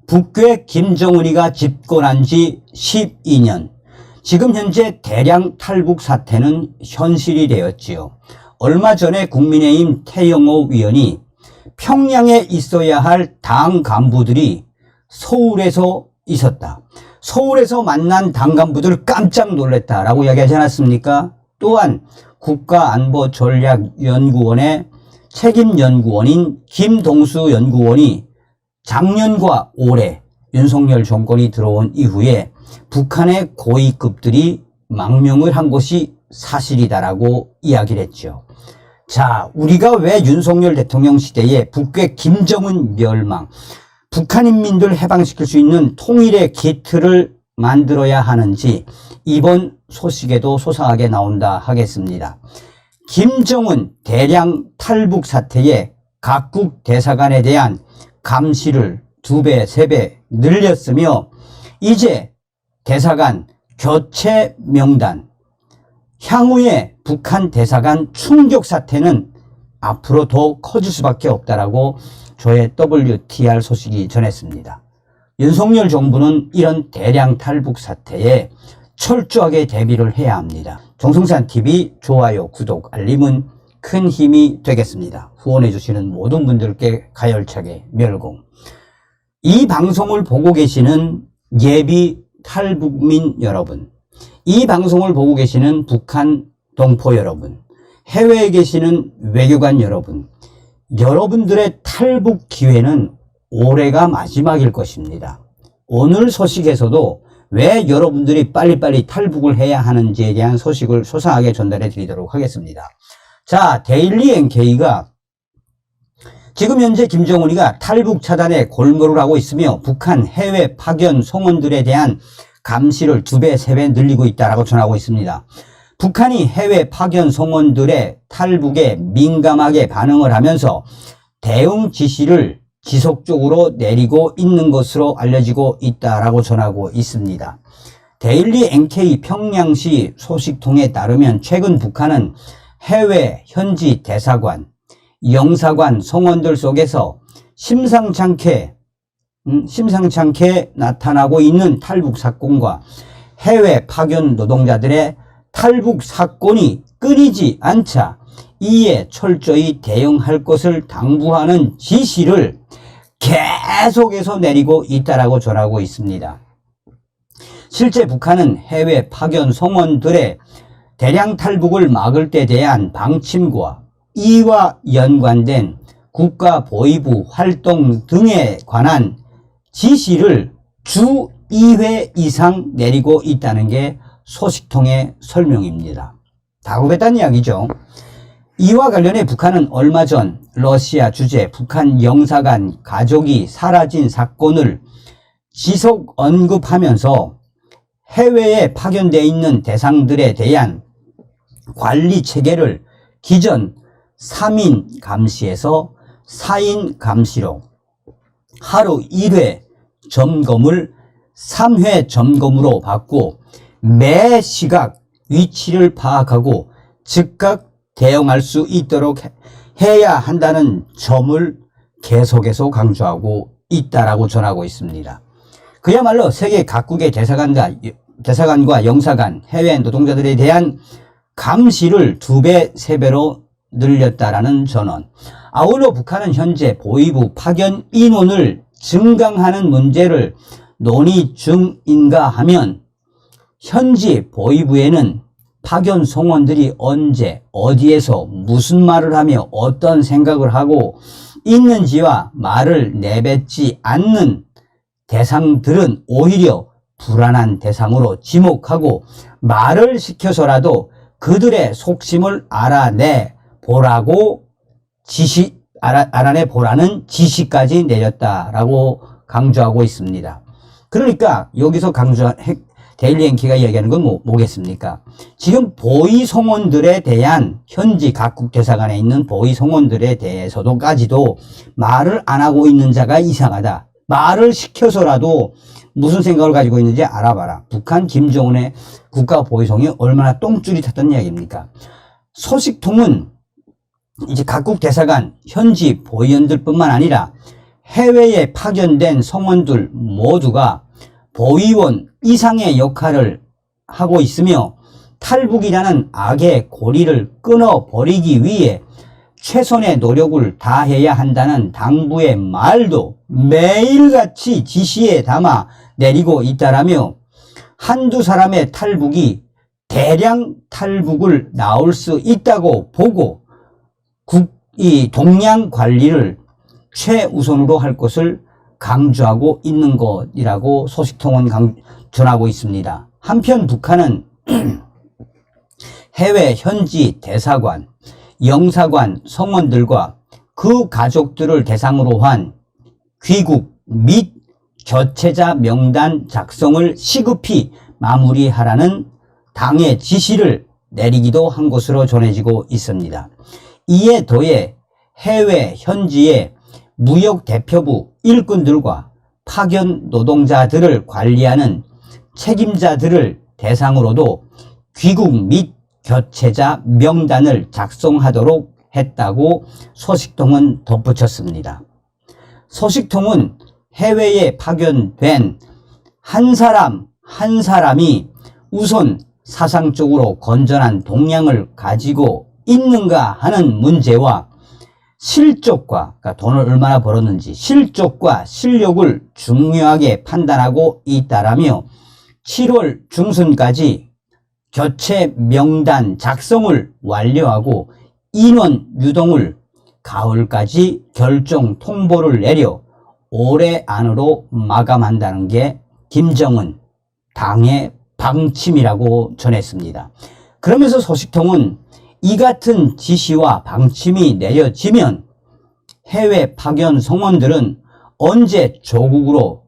북괴 김정은이가 집권한 지 12년. 지금 현재 대량 탈북 사태는 현실이 되었지요. 얼마 전에 국민의힘 태영호 위원이 평양에 있어야 할 당 간부들이 서울에서 있었다. 서울에서 만난 당 간부들 깜짝 놀랐다라고 이야기하지 않았습니까? 또한 국가안보전략연구원의 책임연구원인 김동수 연구원이 작년과 올해 윤석열 정권이 들어온 이후에 북한의 고위급들이 망명을 한 것이 사실이다라고 이야기를 했죠. 자, 우리가 왜 윤석열 대통령 시대에 북괴 김정은 멸망, 북한인민들 해방시킬 수 있는 통일의 기틀을 만들어야 하는지 이번 소식에도 소상하게 나온다 하겠습니다. 김정은 대량 탈북 사태에 각국 대사관에 대한 감시를 2배, 3배 늘렸으며 이제 대사관 교체 명단, 향후에 북한 대사관 충격 사태는 앞으로 더 커질 수밖에 없다라고 저의 WTR 소식이 전했습니다. 윤석열 정부는 이런 대량 탈북 사태에 철저하게 대비를 해야 합니다. 정성찬TV 좋아요, 구독, 알림은 큰 힘이 되겠습니다. 후원해 주시는 모든 분들께 가열차게 멸공. 이 방송을 보고 계시는 예비 탈북민 여러분, 이 방송을 보고 계시는 북한 동포 여러분, 해외에 계시는 외교관 여러분, 여러분들의 탈북 기회는 올해가 마지막일 것입니다. 오늘 소식에서도 왜 여러분들이 빨리빨리 탈북을 해야 하는지에 대한 소식을 소상하게 전달해 드리도록 하겠습니다. 자, 데일리 NK가 지금 현재 김정은이가 탈북 차단에 골몰을 하고 있으며 북한 해외 파견 송원들에 대한 감시를 2배, 3배 늘리고 있다라고 전하고 있습니다. 북한이 해외 파견 송원들의 탈북에 민감하게 반응을 하면서 대응 지시를 지속적으로 내리고 있는 것으로 알려지고 있다라고 전하고 있습니다. 데일리 NK 평양시 소식통에 따르면 최근 북한은 해외 현지 대사관, 영사관 송원들 속에서 심상찮게 나타나고 있는 탈북 사건과 해외 파견 노동자들의 탈북 사건이 끊이지 않자 이에 철저히 대응할 것을 당부하는 지시를 계속해서 내리고 있다라고 전하고 있습니다. 실제 북한은 해외 파견 송원들의 대량 탈북을 막을 때 대한 방침과 이와 연관된 국가보위부 활동 등에 관한 지시를 주 2회 이상 내리고 있다는 게 소식통의 설명입니다. 다급했다는 이야기죠. 이와 관련해 북한은 얼마 전 러시아 주재 북한 영사관 가족이 사라진 사건을 지속 언급하면서 해외에 파견되어 있는 대상들에 대한 관리 체계를 기존 3인 감시에서 4인 감시로 하루 1회 점검을 3회 점검으로 바꾸고 매 시각 위치를 파악하고 즉각 대응할 수 있도록 해야 한다는 점을 계속해서 강조하고 있다라고 전하고 있습니다. 그야말로 세계 각국의 대사관과 영사관, 해외 노동자들에 대한 감시를 2배, 3배로 늘렸다라는 전언. 아울러 북한은 현재 보위부 파견 인원을 증강하는 문제를 논의 중인가 하면 현지 보위부에는 파견 송원들이 언제 어디에서 무슨 말을 하며 어떤 생각을 하고 있는지와 말을 내뱉지 않는 대상들은 오히려 불안한 대상으로 지목하고 말을 시켜서라도 그들의 속심을 알아내 보라는 지시까지 내렸다라고 강조하고 있습니다. 그러니까 여기서 데일리 NK가 이야기하는 건 뭐겠습니까? 지금 보위 송원들에 대한 현지 각국 대사관에 있는 보위 송원들에 대해서도까지도 말을 안 하고 있는 자가 이상하다. 말을 시켜서라도 무슨 생각을 가지고 있는지 알아봐라. 북한 김정은의 국가 보위성이 얼마나 똥줄이 탔던 이야기입니까? 소식통은 이제 각국 대사관, 현지 보위원들뿐만 아니라 해외에 파견된 성원들 모두가 보위원 이상의 역할을 하고 있으며 탈북이라는 악의 고리를 끊어버리기 위해 최선의 노력을 다해야 한다는 당부의 말도 매일같이 지시에 담아 내리고 있다라며 한두 사람의 탈북이 대량 탈북을 나올 수 있다고 보고 이 동양 관리를 최우선으로 할 것을 강조하고 있는 것이라고 소식통은 전하고 있습니다. 한편 북한은 해외 현지 대사관, 영사관 성원들과 그 가족들을 대상으로 한 귀국 및 교체자 명단 작성을 시급히 마무리하라는 당의 지시를 내리기도 한 것으로 전해지고 있습니다. 이에 더해 해외 현지의 무역 대표부 일꾼들과 파견 노동자들을 관리하는 책임자들을 대상으로도 귀국 및 교체자 명단을 작성하도록 했다고 소식통은 덧붙였습니다. 소식통은 해외에 파견된 한 사람이 우선 사상적으로 건전한 동향을 가지고 있는가 하는 문제와 실적과, 그러니까 돈을 얼마나 벌었는지 실적과 실력을 중요하게 판단하고 있다라며 7월 중순까지 교체 명단 작성을 완료하고 인원 유동을 가을까지 결정 통보를 내려 올해 안으로 마감한다는 게 김정은 당의 방침이라고 전했습니다. 그러면서 소식통은 이 같은 지시와 방침이 내려지면 해외 파견 성원들은 언제 조국으로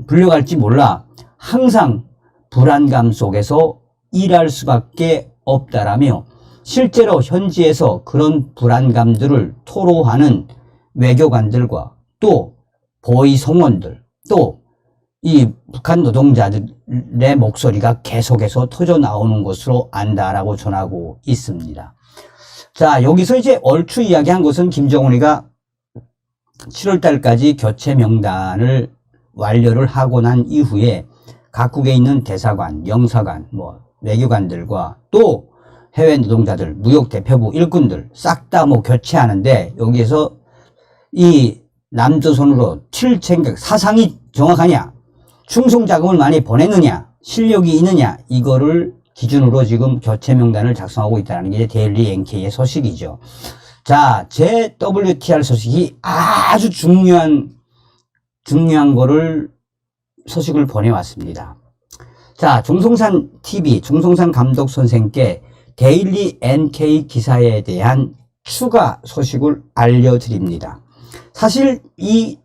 불려갈지 몰라 항상 불안감 속에서 일할 수밖에 없다라며 실제로 현지에서 그런 불안감들을 토로하는 외교관들과 또 보위 성원들 또 이 북한 노동자들의 목소리가 계속해서 터져 나오는 것으로 안다라고 전하고 있습니다. 자, 여기서 이제 얼추 이야기한 것은 김정은이가 7월 달까지 교체 명단을 완료를 하고 난 이후에 각국에 있는 대사관, 영사관, 외교관들과 또 해외 노동자들, 무역 대표부 일꾼들 싹 다 교체하는데 여기에서 이 남조선으로 튈 생각, 사상이 정확하냐, 충성 자금을 많이 보냈느냐, 실력이 있느냐, 이거를 기준으로 지금 교체 명단을 작성하고 있다는 게 데일리 NK의 소식이죠. 자, JWTR 소식이 아주 중요한 소식을 보내왔습니다. 자, 종송산 TV, 종송산 감독 선생께 데일리 NK 기사에 대한 추가 소식을 알려드립니다. 사실 이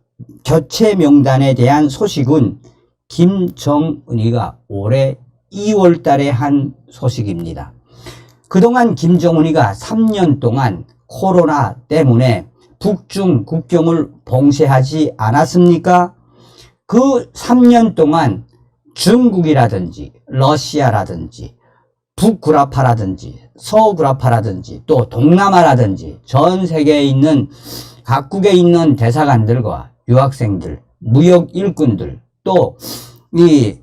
교체 명단에 대한 소식은 김정은이가 올해 2월 달에 한 소식입니다. 그동안 김정은이가 3년 동안 코로나 때문에 북중 국경을 봉쇄하지 않았습니까? 그 3년 동안 중국이라든지 러시아라든지 북구라파라든지 서구라파라든지 또 동남아라든지 전 세계에 있는 각국에 있는 대사관들과 유학생들, 무역 일꾼들 또 이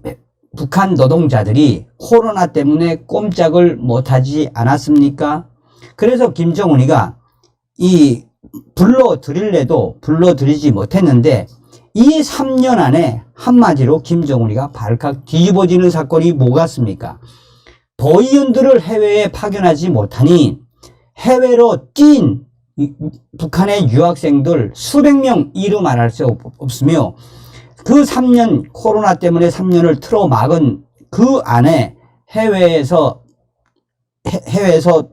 북한 노동자들이 코로나 때문에 꼼짝을 못하지 않았습니까? 그래서 김정은이가 이 불러들일래도 불러들이지 못했는데 이 3년 안에 한마디로 김정은이가 발칵 뒤집어지는 사건이 뭐겠습니까? 보위원들을 해외에 파견하지 못하니 해외로 뛴 북한의 유학생들 수백 명 이루 말할 수 없으며 그 3년 코로나 때문에 3년을 틀어막은 그 안에 해외에서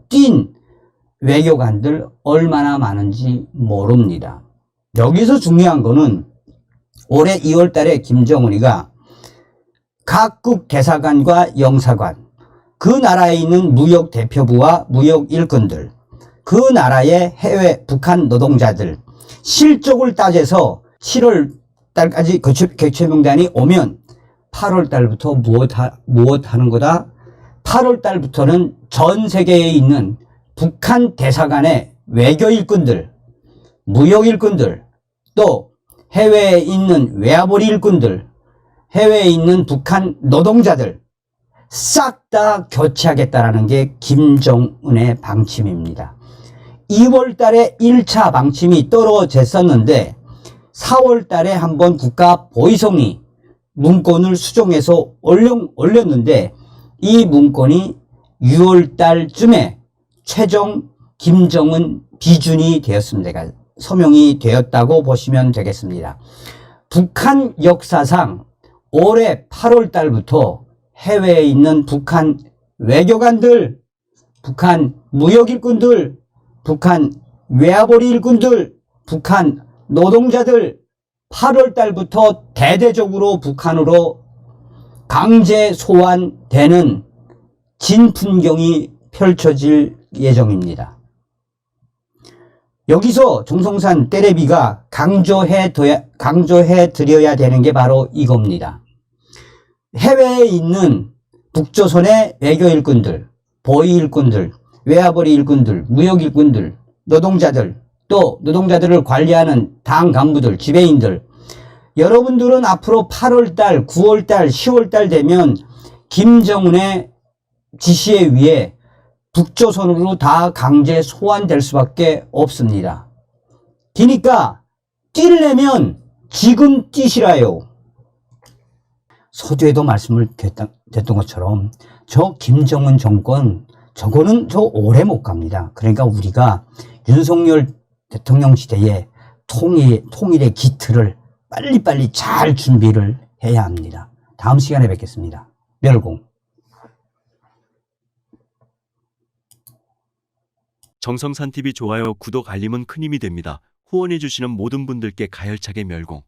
뛴 외교관들 얼마나 많은지 모릅니다. 여기서 중요한 거는 올해 2월 달에 김정은이가 각국 대사관과 영사관, 그 나라에 있는 무역 대표부와 무역 일꾼들, 그 나라의 해외 북한 노동자들 실적을 따져서 7월 달까지 교체 명단이 오면 8월 달부터 무엇 하는 거다? 8월 달부터는 전 세계에 있는 북한 대사관의 외교 일꾼들, 무역 일꾼들, 또 해외에 있는 외화벌이 일꾼들, 해외에 있는 북한 노동자들 싹 다 교체하겠다라는 게 김정은의 방침입니다. 2월 달에 1차 방침이 떨어졌었는데 4월 달에 한번 국가보위성이 문건을 수정해서 올렸는데 이 문건이 6월 달쯤에 최종 김정은 비준이 되었습니다. 서명이 되었다고 보시면 되겠습니다. 북한 역사상 올해 8월 달부터 해외에 있는 북한 외교관들, 북한 무역일꾼들, 북한 외화벌이 일꾼들, 북한 노동자들 8월 달부터 대대적으로 북한으로 강제 소환되는 진풍경이 펼쳐질 예정입니다. 여기서 정성산 때레비가 강조해 드려야 되는 게 바로 이겁니다. 해외에 있는 북조선의 외교 일꾼들, 보위 일꾼들, 외화벌이 일꾼들, 무역 일꾼들, 노동자들, 또 노동자들을 관리하는 당 간부들, 지배인들, 여러분들은 앞으로 8월달, 9월달, 10월달 되면 김정은의 지시에 의해 북조선으로 다 강제 소환될 수밖에 없습니다. 그러니까 뛰려면 지금 뛰시라요. 서두에도 말씀을 드렸던 것처럼 저 김정은 정권 저거는 저 오래 못 갑니다. 그러니까 우리가 윤석열 대통령 시대에 통일의 기틀을 빨리빨리 잘 준비를 해야 합니다. 다음 시간에 뵙겠습니다. 멸공. 정성산TV 좋아요, 구독, 알림은 큰 힘이 됩니다. 후원해주시는 모든 분들께 가열차게 멸공.